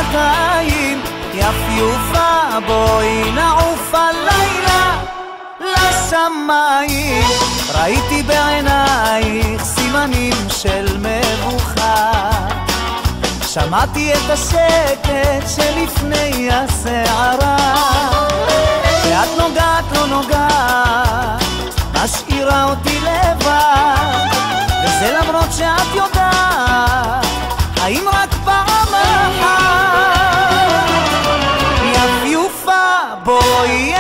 בשפתיים, יפיופה בואי נעוף הלילה לשמיים. ראיתי בעינייך סימנים של מבוכה, שמעתי את השקט שלפני הסערה, ואת נוגעת לא נוגעת, משאירה אותי לבד, וזה למרות שאת יודעת, האם רק פעם אחת. יפיופה בואי